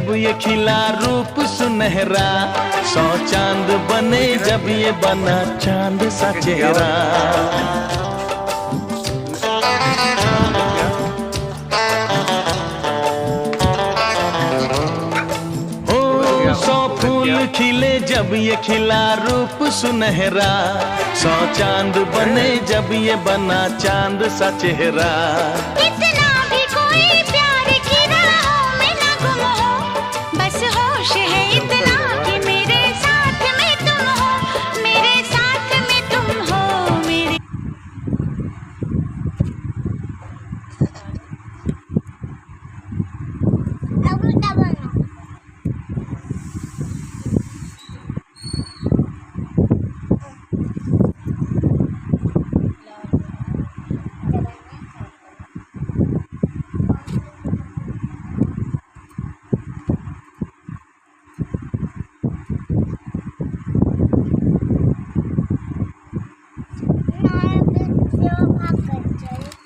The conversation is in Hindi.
जब ये खिला रूप सुनहरा, 100 चांद बने जब ये बना चांद सा चेहरा। ओ 100 फूल खिले जब ये खिला रूप सुनहरा, 100 चांद बने जब ये बना चांद सा चेहरा। इतना भी कोई प्यार की राहों में ना गुम हो, बस होश है इतना कि मेरे साथ में तुम हो, मेरे साथ में तुम हो मेरे। भाग कर चल।